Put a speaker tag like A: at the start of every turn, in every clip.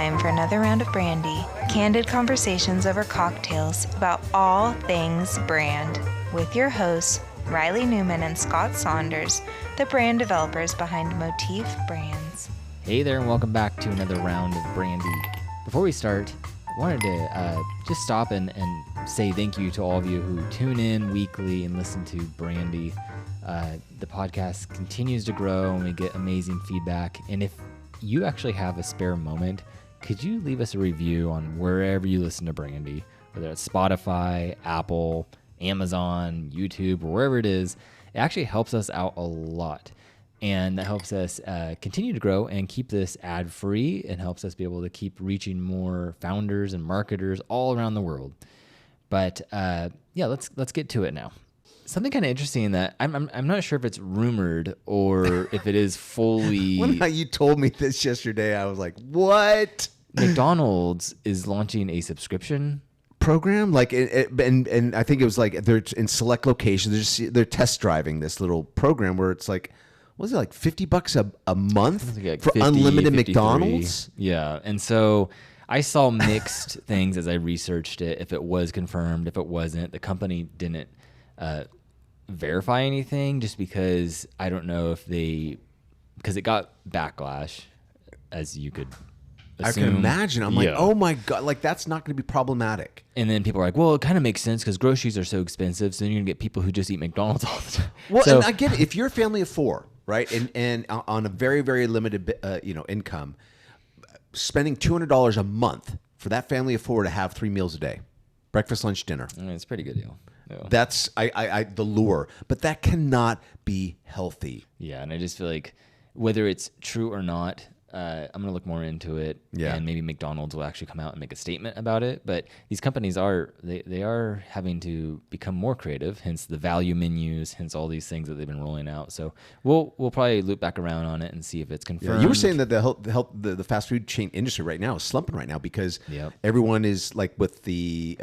A: time for another round of brandy. Candid conversations over cocktails about all things brand with your hosts, Reilly Newman and Scott Saunders, the brand developers behind Motif Brands.
B: Hey there, and welcome back to another round of brandy. Before we start, I wanted to just stop and say thank you to all of you who tune in weekly and listen to Brandy. The podcast continues to grow and we get amazing feedback. And if you actually have a spare moment, could you leave us a review on wherever you listen to Brandy, whether it's Spotify, Apple, Amazon, YouTube, or wherever it is? It actually helps us out a lot. And that helps us continue to grow and keep this ad-free and helps us be able to keep reaching more founders and marketers all around the world. But let's get to it now. Something kind of interesting that I'm not sure if it's rumored or if it is fully.
C: When you told me this yesterday, I was like, "What?"
B: McDonald's is launching a subscription
C: program, like, and I think it was like they're in select locations. They're test driving this little program where it's like, was it like $50 a month
B: like
C: for
B: 50,
C: unlimited
B: 53.
C: McDonald's?
B: Yeah, and so I saw mixed things as I researched it. If it was confirmed, if it wasn't, the company didn't verify anything, just because I don't know if because it got backlash, as you could assume.
C: I can imagine. I'm like, oh my God, like that's not going to be problematic.
B: And then people are like, well, it kind of makes sense because groceries are so expensive, so then you're going to get people who just eat McDonald's all the time.
C: Well, and I get it. If you're a family of four, right, and on a very, very limited income, spending $200 a month for that family of four to have 3 meals a day, breakfast, lunch, dinner.
B: It's a pretty good deal. Yeah.
C: That's the lure, but that cannot be healthy.
B: Yeah, and I just feel like whether it's true or not, I'm going to look more into it, and maybe McDonald's will actually come out and make a statement about it. But these companies are having to become more creative, hence the value menus, hence all these things that they've been rolling out. So we'll probably loop back around on it and see if it's confirmed.
C: Yeah, you were saying that the fast food chain industry right now is slumping right now because everyone is like with the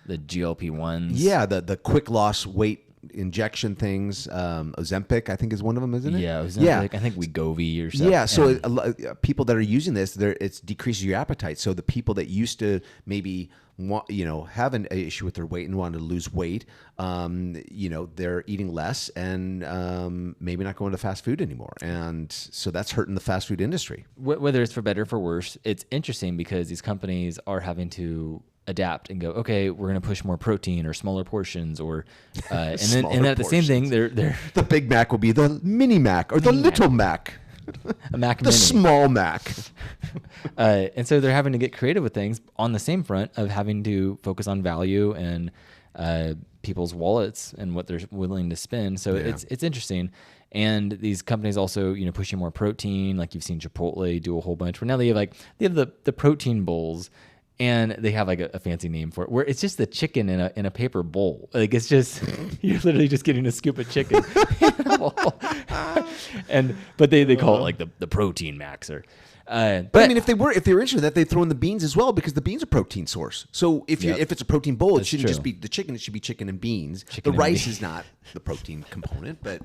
B: GLP-1s.
C: Yeah, the quick loss weight injection things. Ozempic, I think, is one of them, isn't it?
B: Yeah, Ozempic. Yeah. I think Wegovy or something.
C: Yeah, so people that are using this, it decreases your appetite. So the people that used to maybe have an issue with their weight and wanted to lose weight, they're eating less and maybe not going to fast food anymore. And so that's hurting the fast food industry.
B: Whether it's for better or for worse, it's interesting because these companies are having to adapt and go, okay, we're going to push more protein or smaller portions, or and then at the same thing, they're
C: the Big Mac will be the Mini Mac or the Little Mac,
B: a Mac
C: the
B: Mini.
C: Small Mac,
B: and so they're having to get creative with things on the same front of having to focus on value and people's wallets and what they're willing to spend. So it's interesting. And these companies also, pushing more protein, like you've seen Chipotle do a whole bunch. Where now they have the protein bowls. And they have like a fancy name for it, where it's just the chicken in a paper bowl. Like it's just you're literally just getting a scoop of chicken, but they call it like the protein maxer.
C: But I mean, if they were interested in that, they'd throw in the beans as well because the beans are protein source. So if it's a protein bowl, it shouldn't just be the chicken. It should be chicken and beans. The rice is not the protein component, but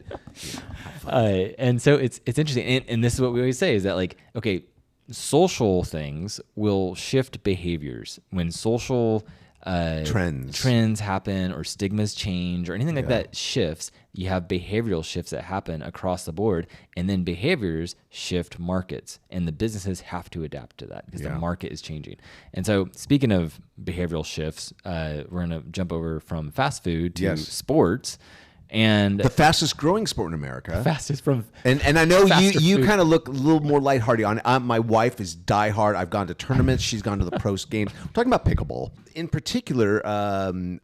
B: and so it's interesting. And this is what we always say is that, like, okay, social things will shift behaviors when social trends happen or stigmas change or anything like that shifts. You have behavioral shifts that happen across the board, and then behaviors shift markets, and the businesses have to adapt to that because the market is changing. And so, speaking of behavioral shifts, we're going to jump over from fast food to sports. And
C: the fastest growing sport in America.
B: Fastest from
C: and I know you kind of look a little more lighthearted on it. My wife is diehard. I've gone to tournaments. She's gone to the pro games. We're talking about pickleball. In particular,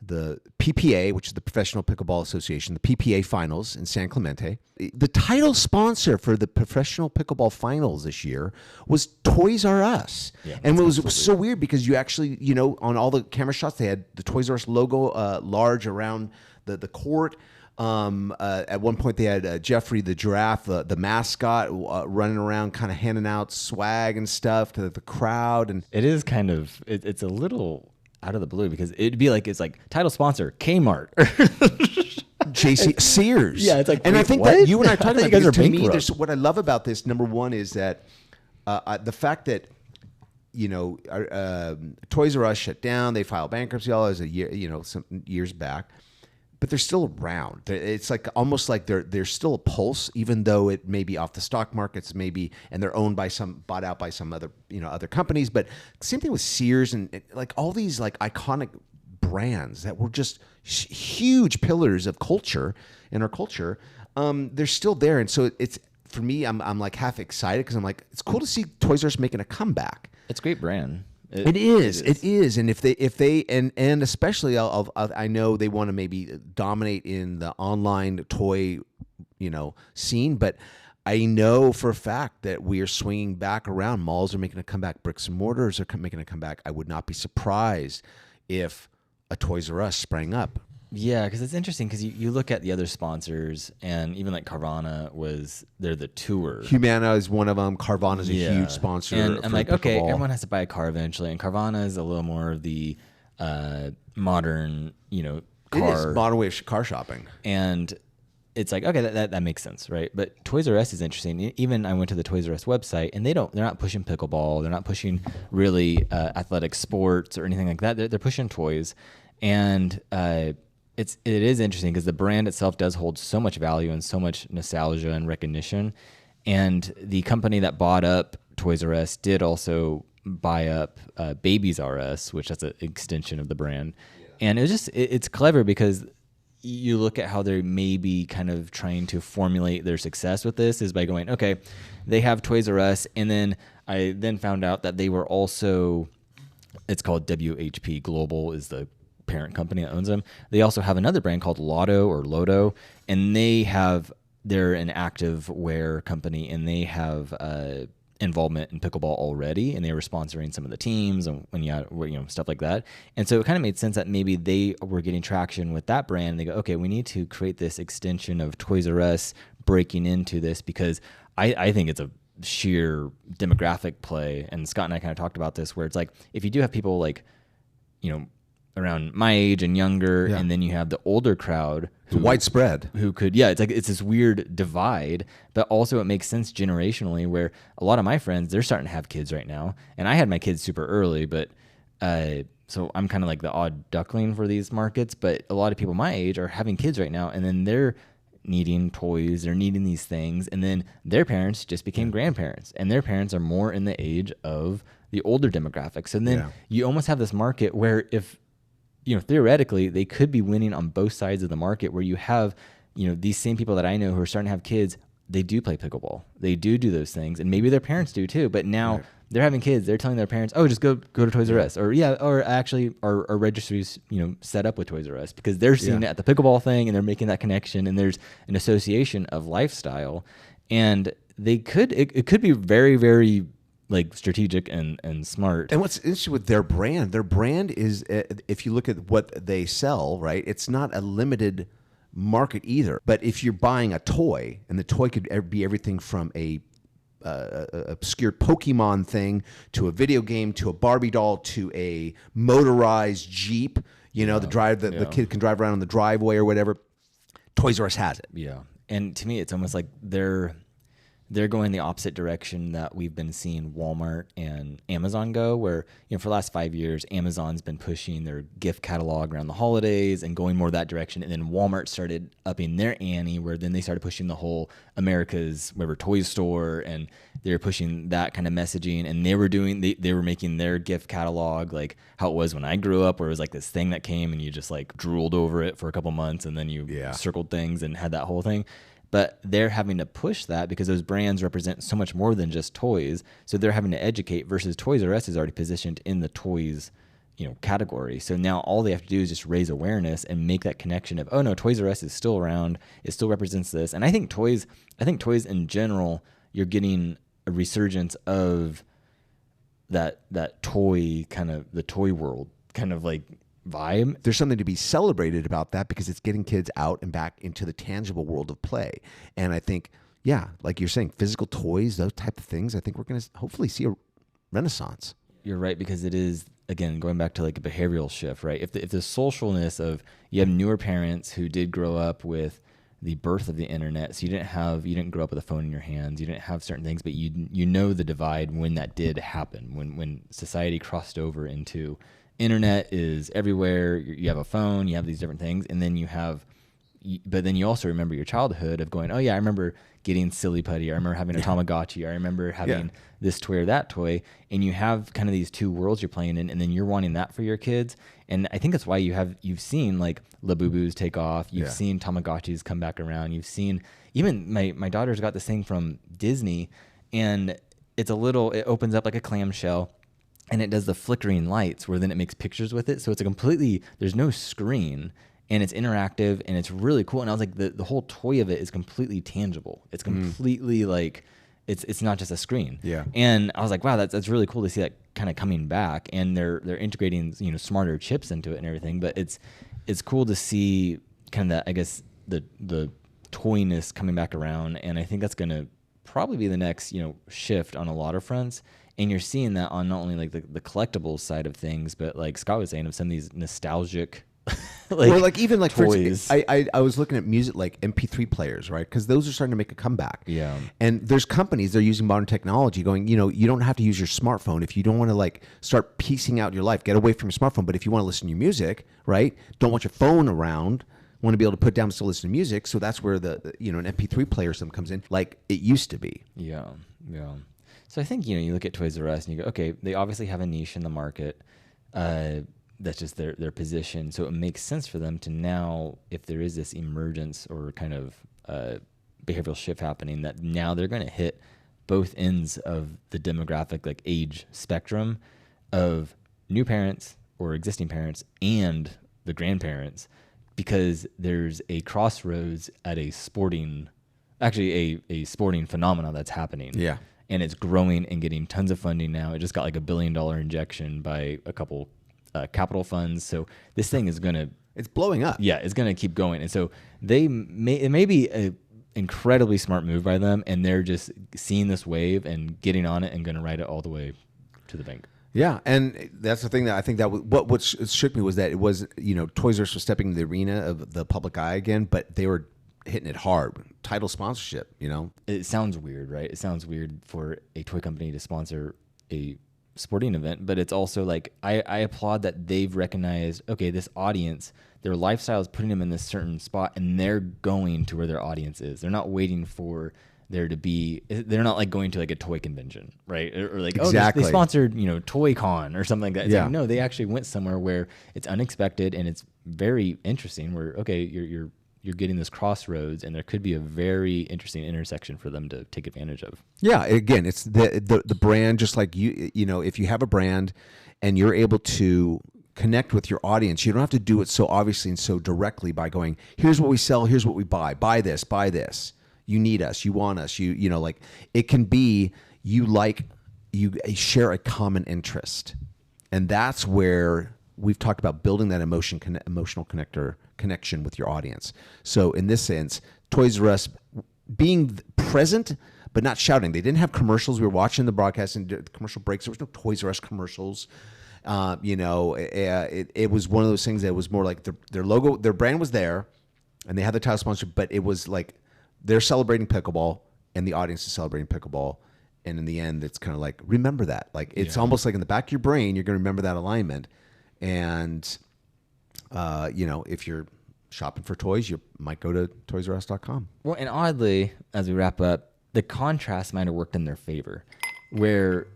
C: the PPA, which is the Professional Pickleball Association, the PPA Finals in San Clemente. The title sponsor for the Professional Pickleball Finals this year was Toys R Us. Yeah, and it was so weird because you actually, on all the camera shots, they had the Toys R Us logo large around the court. At one point they had Jeffrey the giraffe, the mascot, running around kind of handing out swag and stuff to the crowd. And
B: it is kind of, it's a little out of the blue because it'd be like, it's like title sponsor Kmart.
C: JC Sears.
B: Yeah, it's like,
C: and I think
B: what?
C: that you and I talked about
B: this.
C: To me, what I love about this, number one, is that the fact that Toys R Us shut down. They filed bankruptcy all as a year, some years back. But they're still around. It's like almost like they're still a pulse, even though it may be off the stock markets, maybe, and they're bought out by some other other companies. But same thing with Sears and like all these like iconic brands that were just huge pillars of culture in our culture. They're still there, and so it's for me. I'm like half excited because I'm like, it's cool to see Toys R Us making a comeback.
B: It's a great brand.
C: It is, and if they and especially I know they want to maybe dominate in the online toy, scene, but I know for a fact that we are swinging back around. Malls are making a comeback. Bricks and mortars are making a comeback. I would not be surprised if a Toys R Us sprang up.
B: Yeah, because it's interesting because you look at the other sponsors, and even like Carvana they're the tour.
C: Humana is one of them. Carvana is a huge sponsor.
B: And I'm like, okay,
C: Pickleball.
B: everyone has to buy a car eventually, and Carvana is a little more of the modern, car.
C: It is modern way of car shopping.
B: And it's like, okay, that makes sense, right? But Toys R Us is interesting. Even I went to the Toys R Us website, and they're not pushing pickleball. They're not pushing really athletic sports or anything like that. They're pushing toys, and it is interesting because the brand itself does hold so much value and so much nostalgia and recognition. And the company that bought up Toys R Us did also buy up Babies R Us, which that's an extension of the brand. Yeah. And it's clever because you look at how they're maybe kind of trying to formulate their success with this is by going, okay, they have Toys R Us. And then I found out that they were also, it's called WHP Global is the parent company that owns them. They also have another brand called Lodo, and they're an active wear company, and they have involvement in pickleball already, and they were sponsoring some of the teams and stuff like that. And so it kind of made sense that maybe they were getting traction with that brand. And they go, okay, we need to create this extension of Toys R Us breaking into this because I think it's a sheer demographic play. And Scott and I kind of talked about this, where it's like if you do have people like, around my age and younger, and then you have the older crowd
C: widespread
B: who could, it's this weird divide, but also it makes sense generationally where a lot of my friends, they're starting to have kids right now. And I had my kids super early, but, so I'm kind of like the odd duckling for these markets, but a lot of people my age are having kids right now, and then they're needing toys, they're needing these things. And then their parents just became grandparents, and their parents are more in the age of the older demographics. And then you almost have this market where if, theoretically, they could be winning on both sides of the market where you have, these same people that I know who are starting to have kids, they do play pickleball. They do those things. And maybe their parents do too. But now they're having kids. They're telling their parents, oh, just go to Toys R Us. Or actually our registries, set up with Toys R Us because they're seeing it at the pickleball thing and they're making that connection. And there's an association of lifestyle. And it could be very, very like strategic and smart.
C: And what's interesting with their brand is, if you look at what they sell, right, it's not a limited market either. But if you're buying a toy, and the toy could be everything from a obscure Pokemon thing to a video game to a Barbie doll to a motorized Jeep, the kid can drive around in the driveway or whatever, Toys R Us has it.
B: Yeah. And to me, it's almost like they're going the opposite direction that we've been seeing Walmart and Amazon go, where, for the last 5 years, Amazon's been pushing their gift catalog around the holidays and going more that direction. And then Walmart started upping their ante, where then they started pushing the whole America's Toy Store, and they were pushing that kind of messaging. And they were making their gift catalog like how it was when I grew up, where it was like this thing that came and you just like drooled over it for a couple months and then you circled things and had that whole thing. But they're having to push that because those brands represent so much more than just toys. So they're having to educate, versus Toys R Us is already positioned in the toys, category. So now all they have to do is just raise awareness and make that connection of, oh no, Toys R Us is still around. It still represents this. And I think toys in general, you're getting a resurgence of that toy kind of, the toy world kind of like vibe.
C: There's something to be celebrated about that because it's getting kids out and back into the tangible world of play. And I think, like you're saying, physical toys, those type of things, I think we're going to hopefully see a renaissance.
B: You're right, because it is, again, going back to like a behavioral shift, right? If the socialness of, you have newer parents who did grow up with the birth of the internet. So you didn't grow up with a phone in your hands. You didn't have certain things, but you know the divide when that did happen, when society crossed over into internet is everywhere. You have a phone, you have these different things, and then but then you also remember your childhood of going, oh yeah, I remember getting silly putty. I remember having a Tamagotchi. I remember having this toy or that toy. And you have kind of these two worlds you're playing in, and then you're wanting that for your kids. And I think that's why you've seen like Labubus take off. You've seen Tamagotchis come back around. You've seen even my daughter's got this thing from Disney, and it opens up like a clamshell, and it does the flickering lights where then it makes pictures with it. So it's there's no screen, and it's interactive, and it's really cool. And I was like, the whole toy of it is completely tangible. It's completely like, it's not just a screen.
C: Yeah.
B: And I was like, wow, that's really cool to see that kind of coming back. And they're integrating, smarter chips into it and everything. But it's cool to see kind of that, I guess, the toyness coming back around. And I think that's going to probably be the next, shift on a lot of fronts. And you're seeing that on not only like the collectibles side of things, but like Scott was saying, of some of these nostalgic
C: even like
B: toys.
C: I was looking at music like MP3 players, right? Because those are starting to make a comeback.
B: Yeah.
C: And there's companies that are using modern technology going, you don't have to use your smartphone if you don't want to like start piecing out your life. Get away from your smartphone. But if you want to listen to your music, right? Don't want your phone around. Want to be able to put down and still listen to music. So that's where an MP3 player or something comes in, like it used to be.
B: Yeah. Yeah. So I think, you look at Toys R Us and you go, okay, they obviously have a niche in the market. That's just their position. So it makes sense for them to now, if there is this emergence or kind of behavioral shift happening, that now they're going to hit both ends of the demographic, like age spectrum of new parents or existing parents and the grandparents, because there's a crossroads at a sporting phenomenon that's happening.
C: Yeah.
B: And it's growing and getting tons of funding now. It just got like $1 billion injection by a couple capital funds. So this thing is
C: it's blowing up.
B: Yeah, it's going to keep going. And so it may be an incredibly smart move by them, and they're just seeing this wave and getting on it and going to ride it all the way to the bank.
C: Yeah, and that's the thing that I think that what shook me was that it was, Toys R Us was stepping into the arena of the public eye again, but they were hitting it hard. Title sponsorship,
B: It sounds weird, right? It sounds weird for a toy company to sponsor a sporting event, but it's also like I applaud that they've recognized, okay, this audience, their lifestyle is putting them in this certain spot, and they're going to where their audience is. They're not waiting for there to be, they're not like going to like a toy convention, right? Or like,
C: exactly.
B: They sponsored, Toy Con or something like that. It's
C: yeah.
B: like, no, they actually went somewhere where it's unexpected and it's very interesting, where, okay, you're getting this crossroads, and there could be a very interesting intersection for them to take advantage of.
C: Yeah, again, it's the brand, just like if you have a brand and you're able to connect with your audience, you don't have to do it so obviously and so directly by going, here's what we sell, here's what we buy this, you need us, you want us, like it can be you share a common interest, and that's where we've talked about building that emotional connection with your audience. So in this sense, Toys R Us being present but not shouting. They didn't have commercials. We were watching the broadcast and commercial breaks. There was no Toys R Us commercials. It was one of those things that was more like their logo, their brand was there, and they had the title sponsor, but it was like they're celebrating pickleball and the audience is celebrating pickleball. And in the end, it's kind of like, remember that. Like it's almost like in the back of your brain, you're going to remember that alignment. And, if you're shopping for toys, you might go to toysrus.com.
B: Well, and oddly, as we wrap up, the contrast might have worked in their favor, where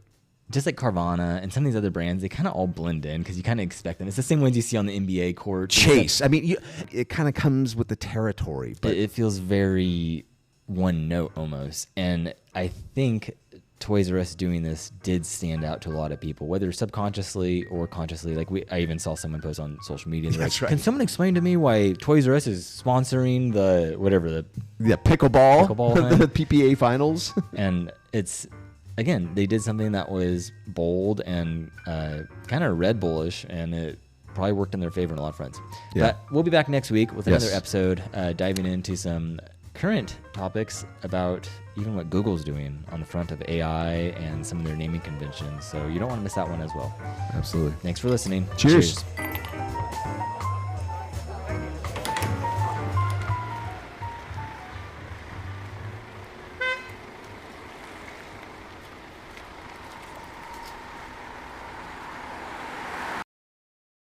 B: just like Carvana and some of these other brands, they kind of all blend in because you kind of expect them. It's the same ones you see on the NBA court.
C: Chase. I mean, it kind of comes with the territory. But
B: it feels very one note almost. And I think Toys R Us doing this did stand out to a lot of people, whether subconsciously or consciously. Like I even saw someone post on social media.
C: That's right.
B: Can someone explain to me why Toys R Us is sponsoring the
C: pickleball
B: the
C: PPA finals?
B: And it's, again, they did something that was bold and kind of Red Bullish, and it probably worked in their favor in a lot of fronts. Yeah. But we'll be back next week with another episode diving into some current topics about even what Google's doing on the front of AI and some of their naming conventions. So you don't want to miss that one as well.
C: Absolutely.
B: Thanks for listening.
C: Cheers.
B: Cheers.